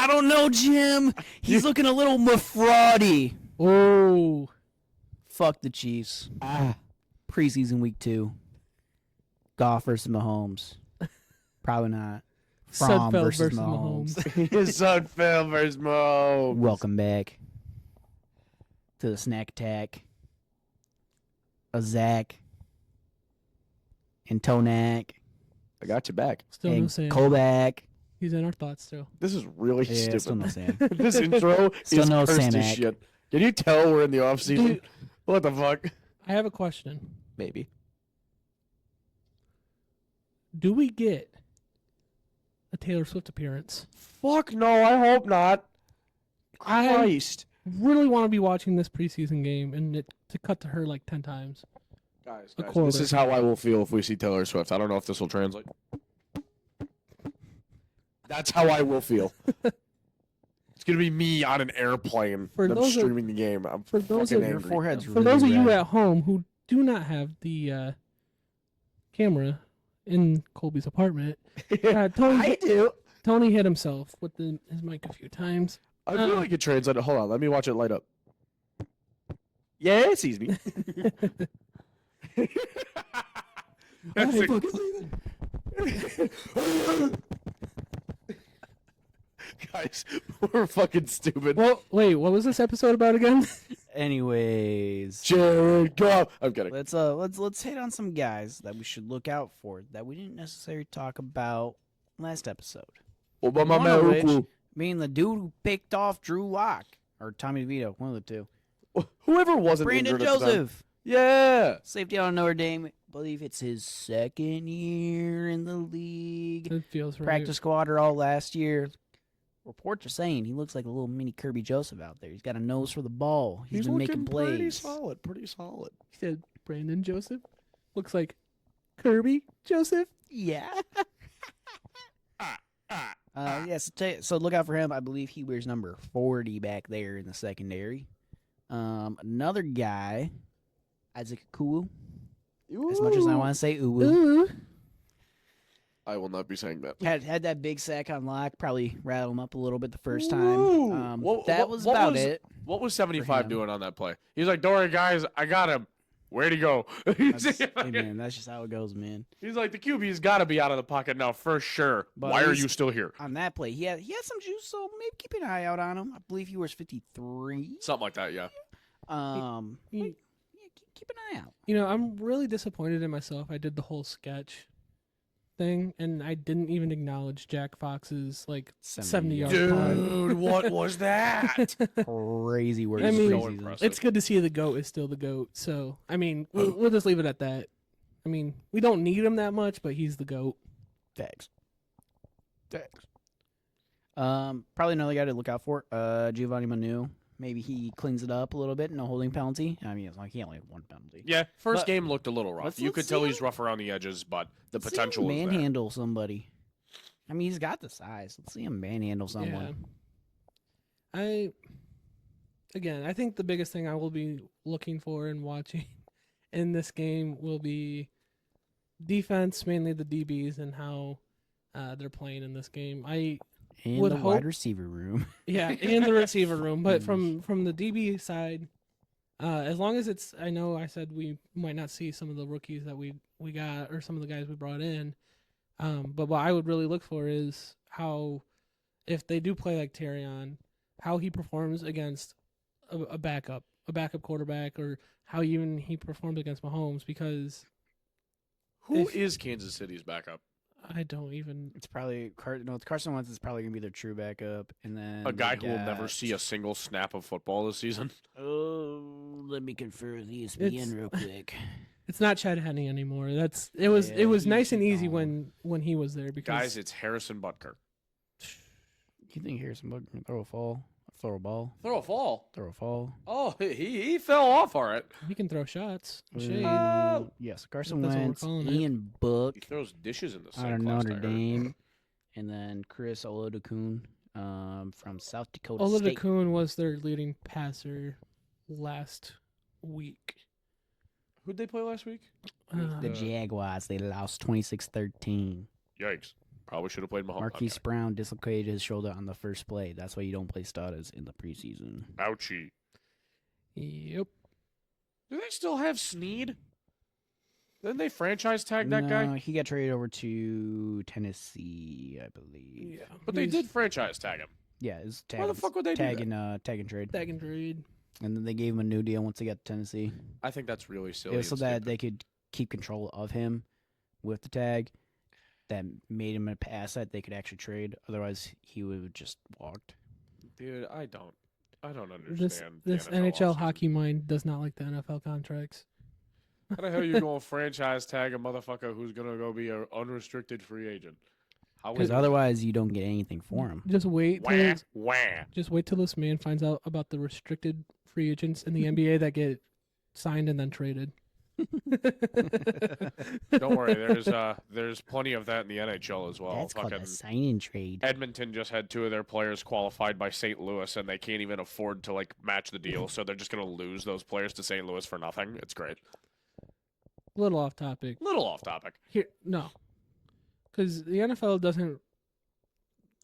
I don't know, Jim. He's looking a little mafraudy. Oh. Fuck the Chiefs. Preseason week 2. Goff versus Mahomes. Probably not. Fromm Sudfeld versus Mahomes. Sudfeld versus Mahomes. Welcome back to the snack attack. A Zach and Tonak I got you back. Still no and Sam. Kovac. He's in our thoughts still. This is really Yeah, stupid. still no Sam. This intro Still is no cursed as Samac. shit. Can you tell we're in the off season? Dude. What the fuck? I have a question. Maybe. Do we get a Taylor Swift appearance? Fuck no, I hope not. I Christ. really want to be watching this preseason game and to cut to her like 10 times. Guys, A this quarter. is how I will feel if we see Taylor Swift. I don't know if this will translate. That's how I will feel. It's going to be me on an airplane For and I'm those of- streaming the game. I'm for those fucking of- Your angry. forehead's For really those of you red. at home who do not have the camera in Colby's apartment, Tony hit himself with his mic a few times. I feel like it translated. Hold on, let me watch it light up. Yeah, it sees me. That's Guys, we're fucking stupid. Well, wait, what was this episode about again? Anyways, Jared Goff. I'm kidding. let's hit on some guys that we should look out for that we didn't necessarily talk about last episode. Obama One of which Maruku. being the dude who picked off Drew Lock or Tommy DeVito, one of the two. Whoever wasn't Brandon injured at the time. Joseph, Yeah. safety out of Notre Dame. I believe it's his second year in the league. It feels right. Practice squad all last year. Reports are saying he looks like a little mini Kirby Joseph out there. He's got a nose for the ball. He's been making plays. Pretty solid. Pretty solid. He said Brandon Joseph looks like Kirby Joseph. Yeah. Yes. So look out for him. I believe he wears number 40 back there in the secondary. Another guy, Isaac Kuu. As much as I want to say Uwu. Ooh. I will not be saying that. Had that big sack on lock, probably rattled him up a little bit the first time. Ooh. That was about it. What was For 75 him. doing on that play? He's like, don't worry, guys, I got him. Where'd he go? Hey, man, that's just how it goes, man. He's like, the QB's got to be out of the pocket now for sure. But Why at are least- you still here? On that play, he had some juice, so maybe keep an eye out on him. I believe he wears 53. Something like that, yeah. He- Keep an eye out. You know, I'm really disappointed in myself. I did the whole sketch thing, and I didn't even acknowledge Jack Fox's 70 yard punt. Dude, what was that? Crazy work. I mean, so impressive. It's good to see the GOAT is still the GOAT. So, I mean, we'll just leave it at that. I mean, we don't need him that much, but he's the GOAT. Thanks. Probably another guy to look out for. Giovanni Manu. Maybe he cleans it up a little bit. No holding penalty. I mean, it's like he only had one penalty. Yeah, first But- game looked a little rough. let's You could see tell him- he's rough around the edges, but the Let's see him potential is there. manhandle somebody. I mean, he's got the size. Let's see him manhandle someone. Yeah. I think the biggest thing I will be looking for and watching in this game will be defense, mainly the DBs, and how they're playing in this game. In would the hope- wide receiver room. Yeah, in the receiver room. But from the DB side, as long as it's, I know I said we might not see some of the rookies that we got or some of the guys we brought in. But what I would really look for is how, if they do play like Terrion, how he performs against a backup quarterback, or how even he performs against Mahomes, because Who is Kansas City's backup? I don't even. It's probably Carson Wentz is probably gonna be their true backup, and then A guy they who will never got- see a single snap of football this season. Oh, let me confer with ESPN real quick. It's not Chad Henne anymore. It was Yeah, nice and he's easy gone. when he was there, because Guys, it's Harrison Butker. You think Harrison Butker can throw a ball, throw a ball, Throw a fall. throw a fall? Oh, he fell off all right. he can throw shots. Shade. Yes, Carson That's what we're Wentz, calling it. Ian Book He throws dishes in the out same of class. Notre Dame, and then Chris Olodokun from South Dakota Ola State. DeKoon was their leading passer last week. Who'd they play last week? The Jaguars, they lost 26-13. Yikes. Probably should have played Mahomes. Marquise Brown dislocated his shoulder on the first play. That's why you don't play starters in the preseason. Ouchie. Yep. Do they still have Snead? Didn't they franchise tag that guy? He got traded over to Tennessee, I believe. Yeah. But they did franchise tag him. Yeah, it's Why the fuck would they tag do that? and tag and trade. Tag and trade. And then they gave him a new deal once they got to Tennessee. I think that's really silly. It was so that stupid. they could keep control of him with the tag. That made him an asset they could actually trade. Otherwise, he would have just walked. Dude, I don't understand. This the NHL offseason. hockey mind does not like the NFL contracts. How the hell you going to franchise tag a motherfucker who's going to go be an unrestricted free agent? How Because is it? otherwise, you don't get anything for him. Just wait till Wah, this, wah. just wait till this man finds out about the restricted free agents in the NBA that get signed and then traded. Don't worry, there's plenty of that in the NHL as well. That's called Fucking a sign-in trade. Edmonton just had 2 of their players qualified by St. Louis, and they can't even afford to like match the deal, so they're just gonna lose those players to St. Louis for nothing. It's great. Little off topic. Little off topic. Here, no, because the NFL doesn't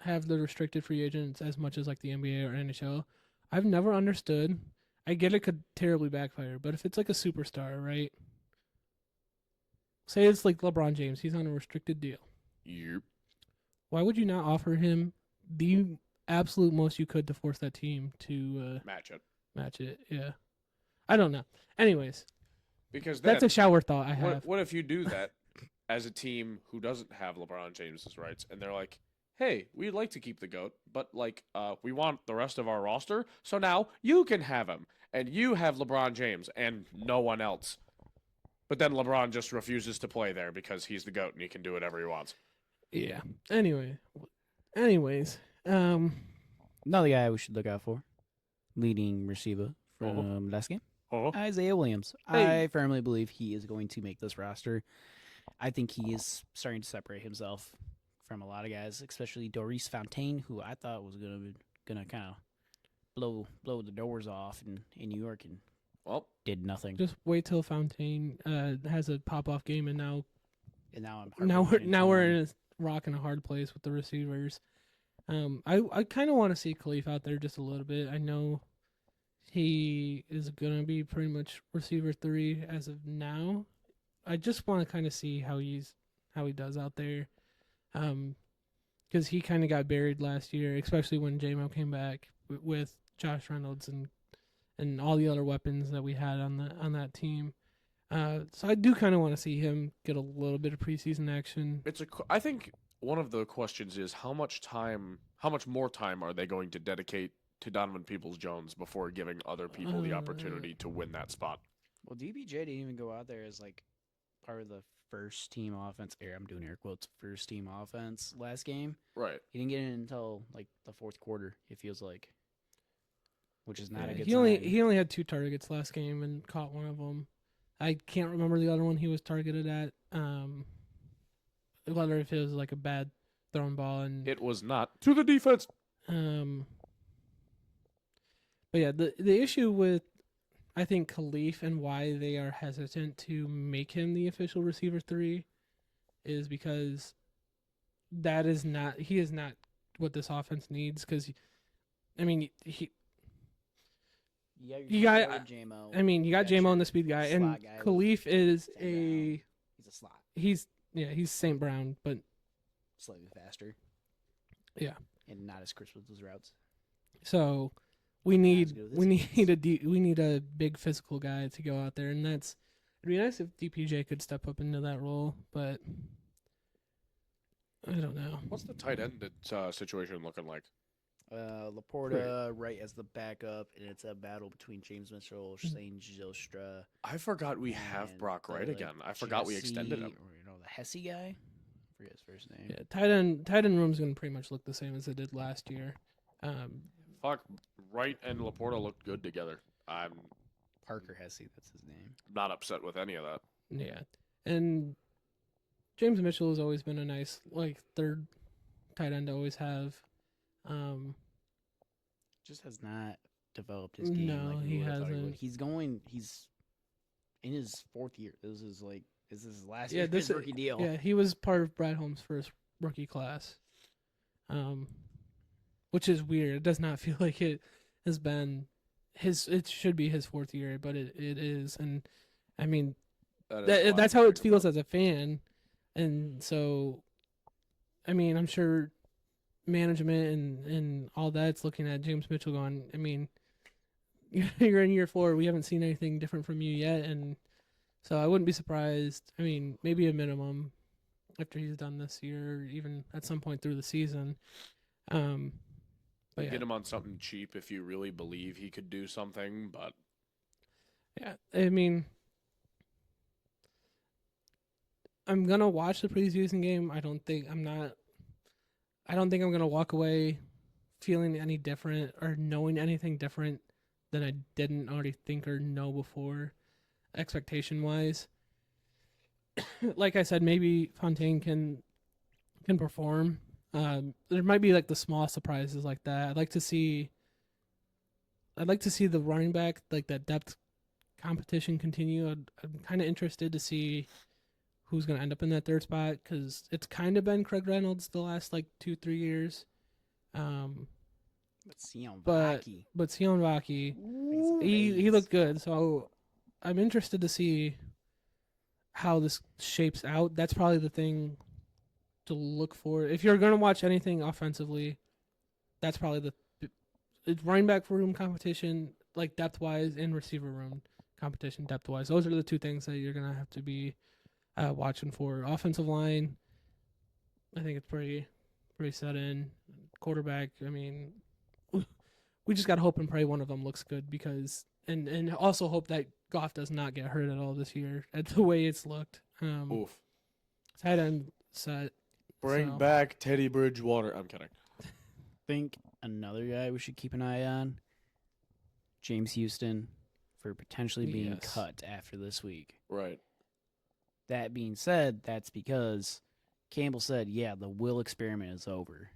have the restricted free agents as much as like the NBA or NHL. I've never understood. I get it could terribly backfire, but if it's like a superstar, right? Say it's like LeBron James, he's on a restricted deal. Yep. Why would you not offer him the absolute most you could to force that team to Match it. match it? Yeah, I don't know. Anyways, Because then, that's a shower thought I have. what if you do that as a team who doesn't have LeBron James's rights, and they're like, hey, we'd like to keep the GOAT, but like we want the rest of our roster, so now you can have him, and you have LeBron James and no one else. But then LeBron just refuses to play there because he's the GOAT and he can do whatever he wants. Yeah. Anyways, Another guy we should look out for. Leading receiver from last game. Oh, Isaiah Williams. Hey. I firmly believe he is going to make this roster. I think he is starting to separate himself from a lot of guys, especially Doris Fontaine, who I thought was gonna kind of blow the doors off in New York and well, did nothing. just wait till Fontaine has a pop off game, and now And now I'm now we're heartbroken. in a rock and a hard place with the receivers. I kind of want to see Khalif out there just a little bit. I know he is gonna be pretty much receiver 3 as of now. I just want to kind of see how he does out there, because he kind of got buried last year, especially when J-Mo came back with Josh Reynolds and all the other weapons that we had on that team. So I do kind of want to see him get a little bit of preseason action. I think one of the questions is how much more time are they going to dedicate to Donovan Peoples-Jones before giving other people the opportunity to win that spot? Well, DBJ didn't even go out there as like part of the first team offense. I'm doing air quotes. First team offense last game. Right. He didn't get in until like the fourth quarter. It feels like, which is not a good He sign. only had 2 targets last game and caught one of them. I can't remember the other one he was targeted at. Whether if it was like a bad thrown ball and It was not to the defense. But yeah, the issue with I think Khalif and why they are hesitant to make him the official receiver 3 is because he is not what this offense needs. Because I mean you got J-Mo. you got J-Mo and the speed guy, and Slot guy Khalif is St. a He's a slot, he's St. Brown, but slightly faster. Yeah. And not as crisp with his routes. so we Not as need good with we his hands. we need a big physical guy to go out there, and it'd be nice if DPJ could step up into that role, but I don't know. What's the tight end situation looking like? Laporta right as the backup, and it's a battle between James Mitchell, Shane Gilstra. I forgot we have and Brock Wright the again. I forgot we Jesse- extended him. Or, the Hesse guy. I forget his first name. Yeah, tight end room's gonna pretty much look the same as it did last year. Fuck, Wright and Laporta looked good together. I'm Parker Hesse, that's his name. not upset with any of that. Yeah, and James Mitchell has always been a nice third tight end to always have. Just has not developed his game. No, like we he would've thought hasn't. would. He's in his 4th year. This is his last Yeah, year of his rookie deal. Yeah, he was part of Brad Holmes' first rookie class, which is weird. It does not feel like it has been his. It should be his 4th year, but it is, and I mean that's how it feels as a fan, and so I mean I'm sure management and all that's looking at James Mitchell going, I mean, you're in year 4. We haven't seen anything different from you yet, and so I wouldn't be surprised. I mean, maybe a minimum after he's done this year, or even at some point through the season. But yeah. Get him on something cheap if you really believe he could do something, but Yeah, I mean, I'm gonna watch the preseason game. I don't think I'm gonna walk away feeling any different or knowing anything different than I didn't already think or know before, expectation wise. Like I said, maybe Fontaine can perform. There might be like the small surprises like that. I'd like to see the running back, like that depth competition continue. I'm kind of interested to see who's going to end up in that 3rd spot, because it's kind of been Craig Reynolds the last like 2-3 years. But Sion But Sion Vaki, he looked good. So I'm interested to see how this shapes out. That's probably the thing to look for. If you're going to watch anything offensively, that's probably it's running back room competition, like depth-wise, and receiver room competition depth-wise. Those are the 2 things that you're going to have to be watching for. Offensive line, I think it's pretty set in. Quarterback, I mean, we just got to hope and pray one of them looks good, because and also hope that Goff does not get hurt at all this year at the way it's looked. oof. Tight end set. Bring back Teddy Bridgewater. I'm kidding. Think another guy we should keep an eye on, James Houston, for potentially being cut after this week. Right. That being said, that's because Campbell said, yeah, the Will experiment is over.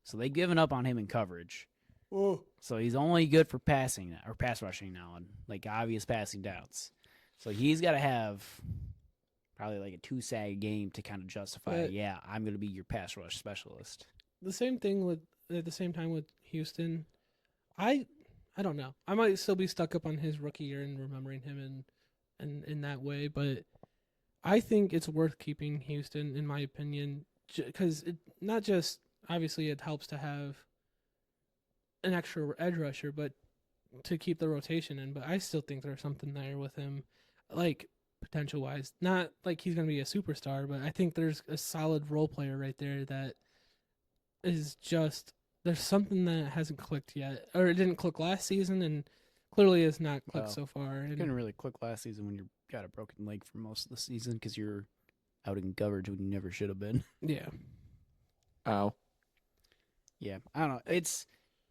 So they've given up on him in coverage. Oh. So he's only good for passing or pass rushing now, and like obvious passing downs. So he's got to have probably like a 2-sack game to kind of justify, yeah, I'm going to be your pass rush specialist. The same thing at the same time with Houston. I don't know. I might still be stuck up on his rookie year and remembering him in that way, but I think it's worth keeping Houston, in my opinion, because it not just obviously it helps to have an extra edge rusher, but to keep the rotation in. But I still think there's something there with him, like potential wise. Not like he's going to be a superstar, but I think there's a solid role player right there that is just, there's something that hasn't clicked yet, or it didn't click last season, and clearly has not clicked so far. It couldn't really click last season when you got a broken leg for most of the season because you're out in coverage when you never should have been. Yeah. Ow. Yeah, I don't know. It's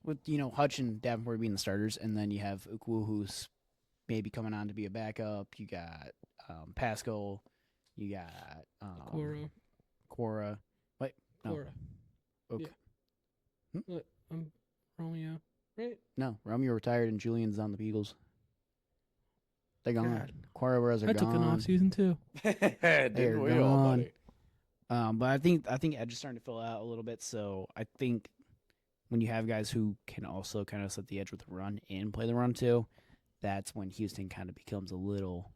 with, Hutch and Davenport being the starters, and then you have Ukwu, who's maybe coming on to be a backup. You got Pascal. You got Quora. Wait, no. Quora. Yeah. Romeo. Right? No, Romeo retired and Julian's on the Beagles. They're gone. God. Quora are I gone. took an off season too. Didn't we all, buddy? But I think Edge is starting to fill out a little bit. So I think when you have guys who can also kind of set the edge with the run and play the run too, that's when Houston kind of becomes a little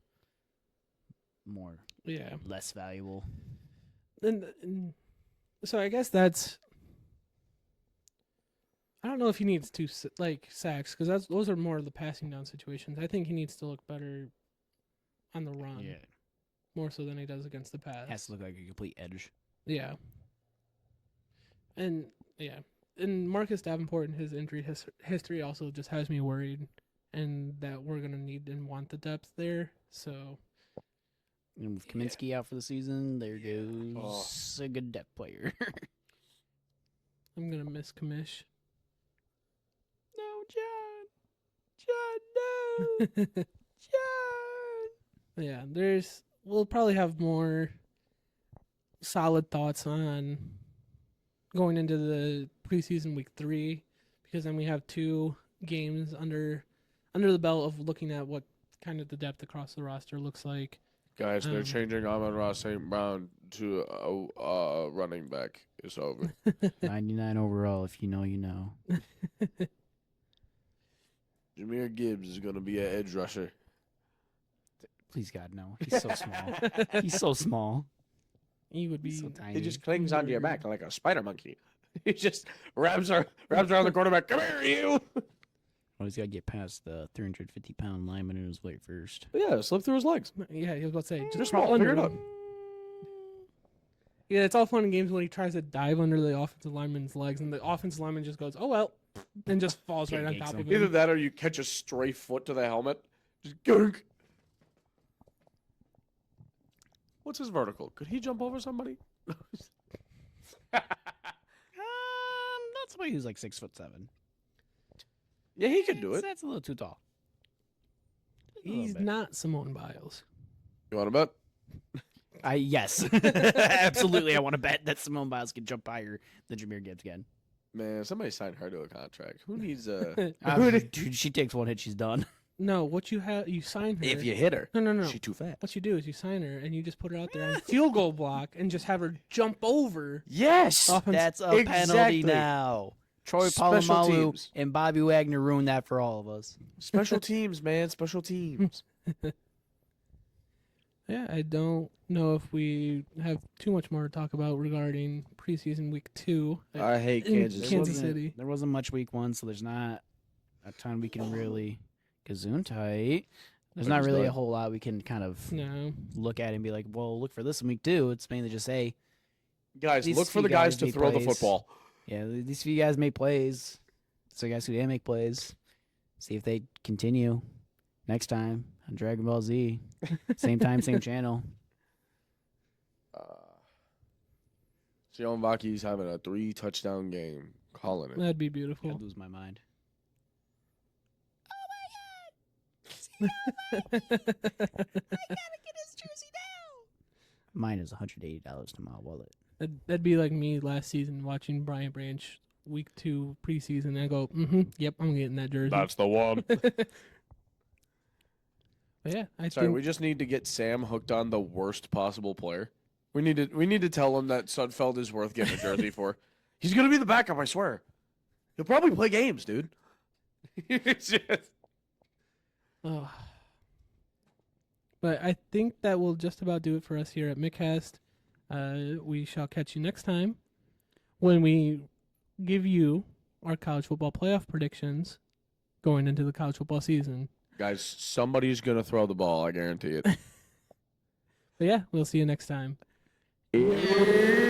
more less valuable. And so I guess that's, I don't know if he needs 2 sacks, because those are more of the passing down situations. I think he needs to look better on the run, more so than he does against the pass. Has to look like a complete edge. Yeah. And Marcus Davenport and his injury history also just has me worried, and that we're gonna need and want the depth there. So. And with Kaminsky out for the season, there goes a good depth player. I'm gonna miss Kamish. No, John, no, John. Yeah, we'll probably have more solid thoughts on going into the preseason week 3, because then we have 2 games under the belt of looking at what kind of the depth across the roster looks like. Guys, they're changing Amon-Ra St. Brown to a running back. It's over. 99 overall. If you know, you know. Jahmyr Gibbs is going to be an edge rusher. Please, God, no. He's so small. He's so small. He would be. He's so tiny. He just clings onto your back like a spider monkey. He just wraps around the quarterback. Come here, you! Oh, he's got to get past the 350-pound lineman in his weight first. Yeah, slip through his legs. Yeah, he was about to say. Just small. Figure it out. Yeah, it's all fun and games when he tries to dive under the offensive lineman's legs, and the offensive lineman just goes, "Oh well," and just falls right on Pancakes top of him. him. Either that or you catch a stray foot to the helmet. Just gunk. What's his vertical? Could he jump over somebody? Not somebody who's like 6'7". Yeah, he could do it. That's a little too tall. He's not Simone Biles. You want to bet? Yes, absolutely. I want to bet that Simone Biles can jump higher than Jahmyr Gibbs can. Man, somebody signed her to a contract. Who needs Dude, she takes one hit, she's done. No, what you have, you sign her. If you hit her, No. she's too fat. What you do is you sign her and you just put her out there on field goal block and just have her jump over. Yes, That's a penalty now. Troy Special Polamalu teams. and Bobby Wagner ruined that for all of us. special teams, man, special teams. Yeah, I don't know if we have too much more to talk about regarding preseason week 2. I hate In Kansas. Kansas City. City. There wasn't much week 1, so there's not a ton we can really Gesundheit. There's not really a whole lot we can kind of No. look at and be like, well, look for this in week 2. It's mainly just, hey, Guys, These look for few the guys guys to make throw the plays. football. yeah, these few guys make plays. So guys who didn't make plays, see if they continue next time on Dragon Ball Z. Same time, same channel. Sion Vaki's having a 3-touchdown game. Calling it. That'd be beautiful. I'd lose my mind. Mine is $180 to my wallet. That'd be like me last season watching Brian Branch week 2 preseason. I go, yep, I'm getting that jersey. That's the one. But yeah, I Sorry, think we just need to get Sam hooked on the worst possible player. We need to tell him that Sudfeld is worth getting a jersey for. He's gonna be the backup, I swear. He'll probably play games, dude. It's just... Oh. But I think that will just about do it for us here at Mittcast. We shall catch you next time when we give you our college football playoff predictions going into the college football season. Guys, somebody's gonna throw the ball, I guarantee it. But yeah, we'll see you next time. Yeah.